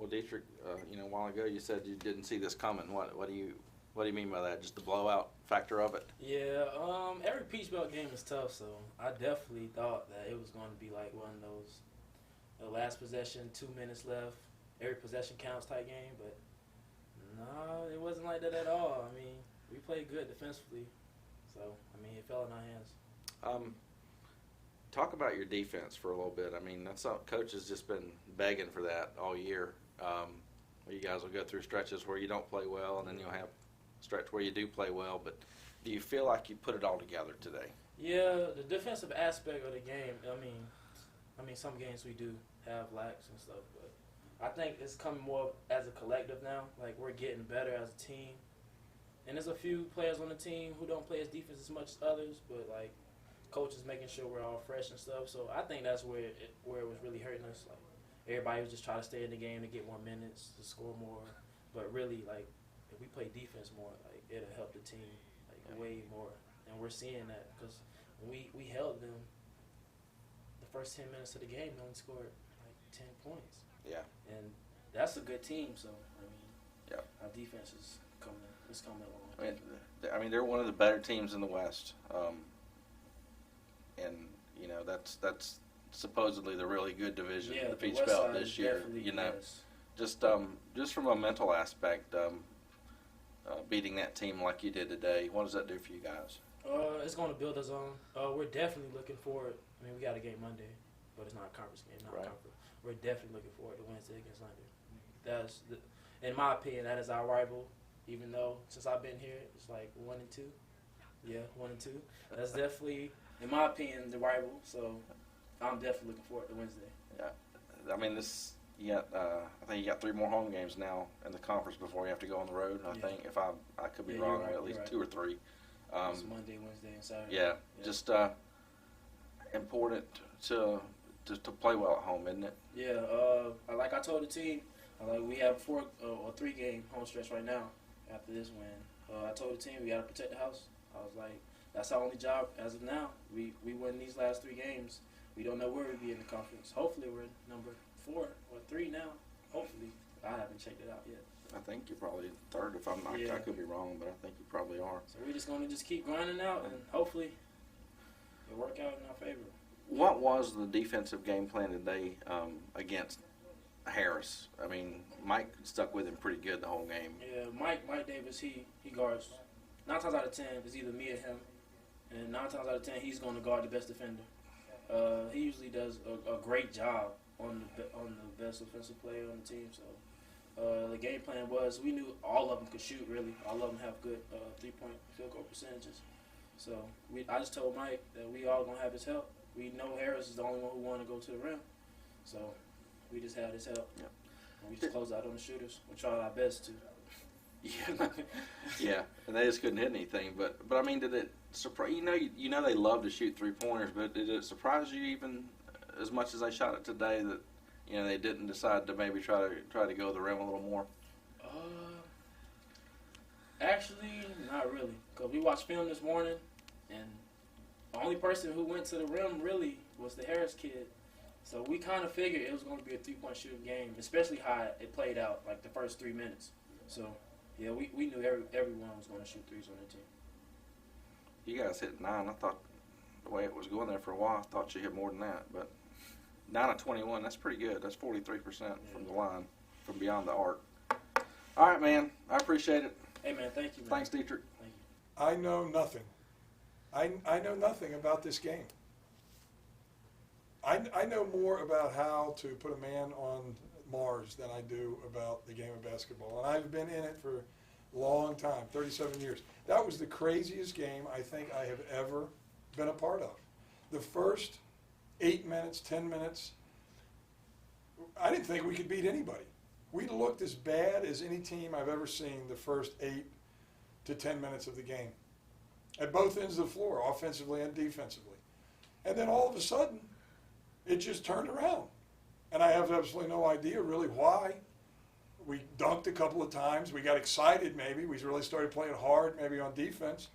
Well, Detrek, a while ago you said you didn't see this coming. What do you mean by that? Just the blowout factor of it? Yeah, every Peach Belt game is tough, so I definitely thought that it was going to be like one of those the last possession, 2 minutes left, every possession counts type game, but no, it wasn't like that at all. I mean, we played good defensively, so, I mean, it fell in our hands. Talk about your defense for a little bit. I mean, that's something Coach has just been begging for that all year. You guys will go through stretches where you don't play well, and then you'll have a stretch where you do play well. But do you feel like you put it all together today? Yeah, the defensive aspect of the game. I mean, some games we do have lacks and stuff, but I think it's coming more as a collective now. Like, we're getting better as a team, and there's a few players on the team who don't play as defense as much as others, but like, Coach is making sure we're all fresh and stuff. So I think that's where it was really hurting us. Like, everybody was just trying to stay in the game to get more minutes, to score more. But really, like, if we play defense more, like, it'll help the team way more. And we're seeing that because when we held them the first 10 minutes of the game, they only scored like 10 points. Yeah. And that's a good team. So I mean, our defense is coming along. I mean, they're one of the better teams in the West. And that's supposedly the really good division, the Peach Belt this year. Just from a mental aspect, beating that team like you did today, what does that do for you guys? It's going to build us on. We're definitely looking forward. I mean, we got a game Monday, but it's not a conference game, Right. conference. We're definitely looking forward to Wednesday against London. In my opinion, that is our rival. Even though since I've been here, it's like 1 and 2. Yeah, 1 and 2. That's definitely, in my opinion, the rival. So I'm definitely looking forward to Wednesday. Yeah, I mean I think you got 3 more home games now in the conference before you have to go on the road. I think if I could be wrong, right, at least right. 2 or 3. It's Monday, Wednesday, and Saturday. Yeah, just important to play well at home, isn't it? Yeah. Like I told the team, we have 4 or 3 game home stretch right now after this win. I told the team we got to protect the house. I was like, that's our only job as of now. We win these last 3 games. We don't know where we'll be in the conference. Hopefully we're number 4 or 3 now. Hopefully. I haven't checked it out yet. I think you're probably 3rd if I'm not. I could be wrong, but I think you probably are. So we're just going to just keep grinding out, and hopefully it'll work out in our favor. What was the defensive game plan today against Harris? I mean, Mike stuck with him pretty good the whole game. Yeah, Mike Davis, he guards. 9 times out of 10, it's either me or him. And 9 times out of 10, he's going to guard the best defender. He usually does a great job on the best offensive player on the team. So the game plan was we knew all of them could shoot, really. All of them have good 3-point field goal percentages. So I just told Mike that we all going to have his help. We know Harris is the only one who wanted to go to the rim. So we just had his help. Yep. And we just closed out on the shooters. We tried our best to. Yeah, and they just couldn't hit anything. But I mean, did it surprise you know they love to shoot 3-pointers, but did it surprise you even as much as they shot it today that they didn't decide to maybe try to go to the rim a little more? Actually, not really, because we watched film this morning, and the only person who went to the rim really was the Harris kid. So we kind of figured it was going to be a 3-point shooting game, especially how it played out, like the first 3 minutes. So. Yeah, we knew everyone was going to shoot 3s on their team. You guys hit 9. I thought the way it was going there for a while, I thought you hit more than that. But 9 of 21, that's pretty good. That's 43% from the line, from beyond the arc. All right, man. I appreciate it. Hey, man. Thank you, man. Thanks, Detrek. Thank you. I know nothing. I know nothing about this game. I know more about how to put a man on Mars than I do about the game of basketball. And I've been in it for a long time, 37 years. That was the craziest game I think I have ever been a part of. The first 8 minutes, 10 minutes, I didn't think we could beat anybody. We looked as bad as any team I've ever seen the first 8 to 10 minutes of the game. At both ends of the floor, offensively and defensively. And then all of a sudden, it just turned around. And I have absolutely no idea really why. We dunked a couple of times. We got excited maybe. We really started playing hard maybe on defense.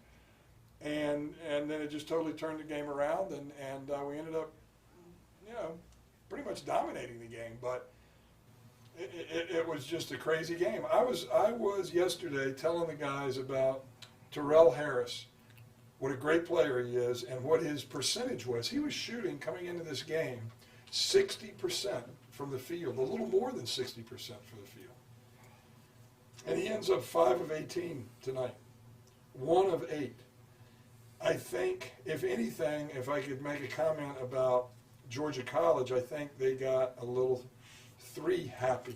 And then it just totally turned the game around, and we ended up, pretty much dominating the game. But It was just a crazy game. I was yesterday telling the guys about Terrell Harris, what a great player he is, and what his percentage was. He was shooting, coming into this game, 60% from the field, a little more than 60% from the field. And he ends up 5 of 18 tonight, 1 of 8. I think, if anything, if I could make a comment about Georgia College, I think they got a little 3 happy,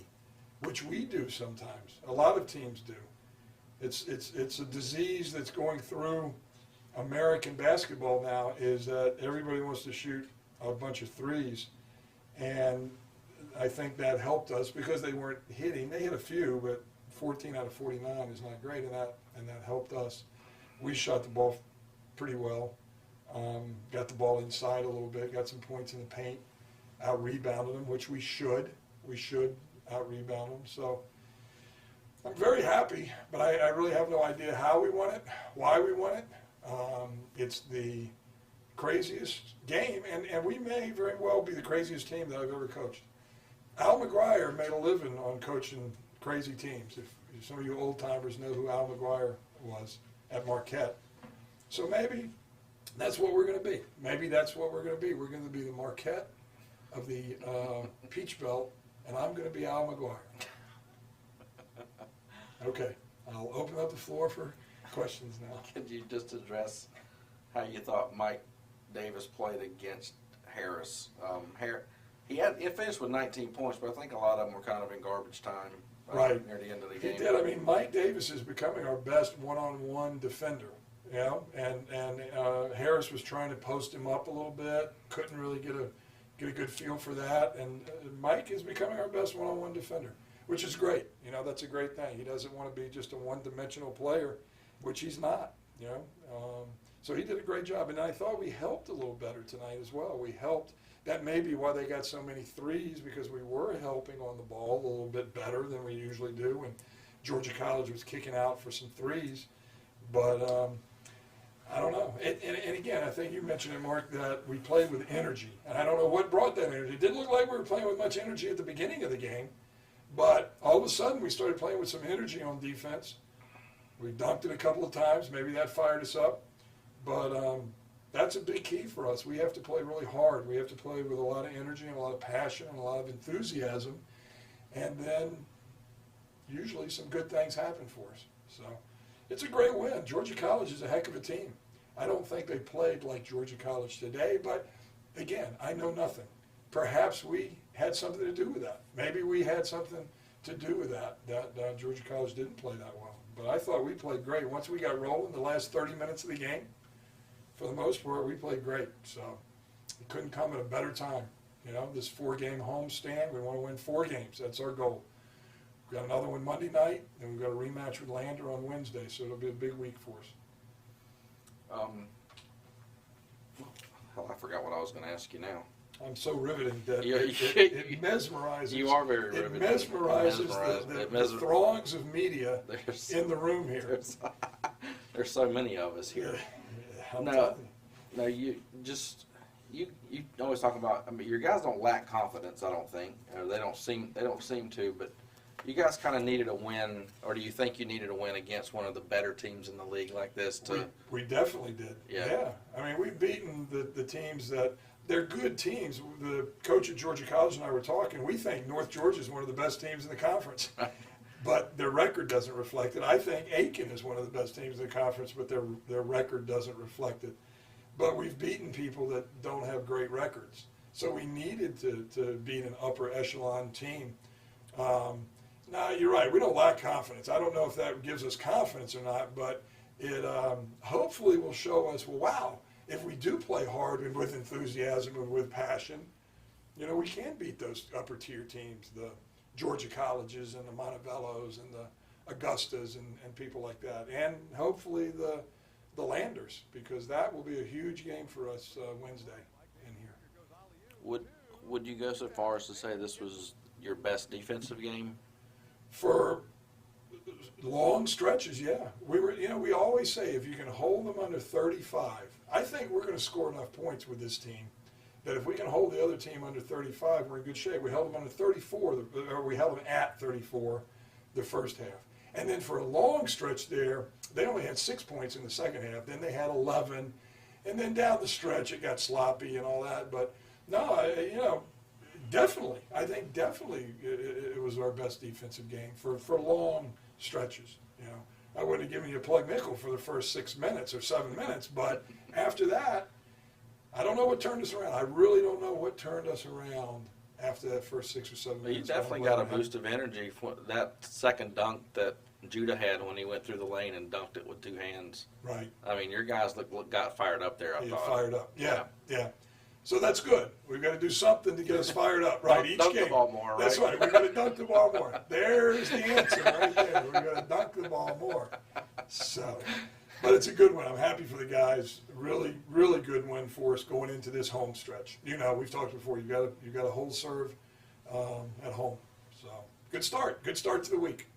which we do sometimes. A lot of teams do. It's a disease that's going through American basketball now, is that everybody wants to shoot a bunch of threes, and I think that helped us because they weren't hitting. They hit a few, but 14 out of 49 is not great, and that helped us. We shot the ball pretty well, got the ball inside a little bit, got some points in the paint, out-rebounded them, which we should. We should out-rebound them. So I'm very happy, but I really have no idea how we won it, why we won it. It's the craziest game, and we may very well be the craziest team that I've ever coached. Al McGuire made a living on coaching crazy teams. If some of you old-timers know who Al McGuire was at Marquette. So maybe that's what we're going to be. Maybe that's what we're going to be. We're going to be the Marquette of the Peach Belt, and I'm going to be Al McGuire. Okay, I'll open up the floor for questions now. Could you just address how you thought Mike Davis played against Harris? He finished with 19 points, but I think a lot of them were kind of in garbage time right near the end of the game. He did. I mean, Mike Davis is becoming our best one-on-one defender. You know, and Harris was trying to post him up a little bit, couldn't really get a good feel for that, and Mike is becoming our best one-on-one defender, which is great. You know, that's a great thing. He doesn't want to be just a one-dimensional player, which he's not. You know, so he did a great job, and I thought we helped a little better tonight as well. We helped. That may be why they got so many threes, because we were helping on the ball a little bit better than we usually do, and Georgia College was kicking out for some threes, but. I don't know. And again, I think you mentioned it, Mark, that we played with energy. And I don't know what brought that energy. It didn't look like we were playing with much energy at the beginning of the game. But all of a sudden, we started playing with some energy on defense. We dunked it a couple of times. Maybe that fired us up. But that's a big key for us. We have to play really hard. We have to play with a lot of energy and a lot of passion and a lot of enthusiasm. And then usually some good things happen for us. So it's a great win. Georgia College is a heck of a team. I don't think they played like Georgia College today, but again, I know nothing. Perhaps we had something to do with that. Maybe we had something to do with that Georgia College didn't play that well. But I thought we played great. Once we got rolling the last 30 minutes of the game, for the most part, we played great. So it couldn't come at a better time. You know, this 4-game homestand, we want to win 4 games. That's our goal. We've got another one Monday night, and we've got a rematch with Lander on Wednesday, so it'll be a big week for us. Hell, I forgot what I was going to ask you now. I'm so riveting that Yeah, it mesmerizes. You are very riveting. It mesmerizes the throngs of media in the room here. There's so many of us here. Yeah, No, you always talk about. I mean, your guys don't lack confidence. I don't think, or they don't seem to. But you guys kind of needed a win, or do you think you needed a win against one of the better teams in the league like this? We definitely did. Yeah. I mean, we've beaten the teams that. They're good teams. The coach at Georgia College and I were talking. We think North Georgia is one of the best teams in the conference, but their record doesn't reflect it. I think Aiken is one of the best teams in the conference, but their record doesn't reflect it. But we've beaten people that don't have great records. So we needed to beat an upper echelon team. Now, you're right. We don't lack confidence. I don't know if that gives us confidence or not, but it hopefully will show us, well, wow, if we do play hard and with enthusiasm and with passion, you know, we can beat those upper tier teams, the Georgia Colleges and the Montevellos and the Augustas and people like that, and hopefully the Landers, because that will be a huge game for us Wednesday in here. Would you go so far as to say this was your best defensive game? For long stretches, yeah. We always say if you can hold them under 35, I think we're going to score enough points with this team that if we can hold the other team under 35, we're in good shape. We held them under 34, or we held them at 34 the first half. And then for a long stretch there, they only had 6 points in the second half. Then they had 11. And then down the stretch, it got sloppy and all that. But no, definitely. I think definitely it was our best defensive game for long stretches. I wouldn't have given you a plug nickel for the first 6 minutes or 7 minutes, but after that, I don't know what turned us around. I really don't know what turned us around after that first 6 or 7 minutes. You definitely got a boost of energy for that second dunk that Judah had when he went through the lane and dunked it with 2 hands. Right. I mean, your guys got fired up there, I thought. Fired up. Yeah. So that's good. We've got to do something to get us fired up, right? Each dunk game. the ball more, right? That's right. We've got to dunk the ball more. There's the answer right there. We've got to dunk the ball more. So, but it's a good one. I'm happy for the guys. Really, really good win for us going into this home stretch. We've talked before. You got to hold serve at home. So good start. Good start to the week.